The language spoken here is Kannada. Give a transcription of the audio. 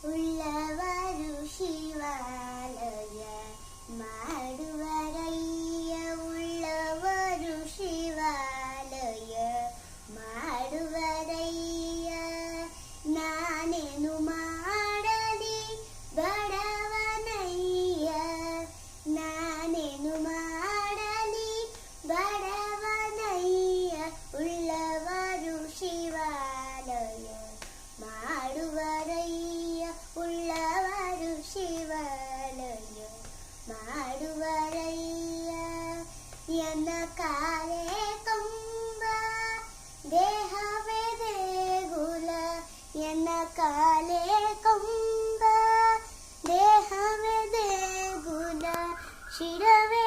ಉಳ್ಳವರು ಶಿವಾಲಯ ಮಾಡುವರಯ್ಯ, ಉಳ್ಳವರು ಶಿವಾಲಯ ಮಾಡುವರಯ್ಯ. ನಾನೇನು ಮಾಡಲಿ ಬಡವನಯ್ಯ, ನಾನೇನು ಮಾಡಲಿ ಬಡವನಯ್ಯ, ಉಳ್ಳವರು ಶಿವಾಲಯ ಮಾಡುವರಯ್ಯ, ಉಳ್ಳವರು ಶಿವಾಲಯ ಮಾಡುವರಯ್ಯ. ಎನ್ನ ಕಾಲೇ ಕಂಬ ದೇಹವೇ ದೇಗುಲ, ಎನ್ನ ಕಾಲೇ ಕಂಬ ದೇಹವೇ ದೇಗುಲ, ಶಿರವೇ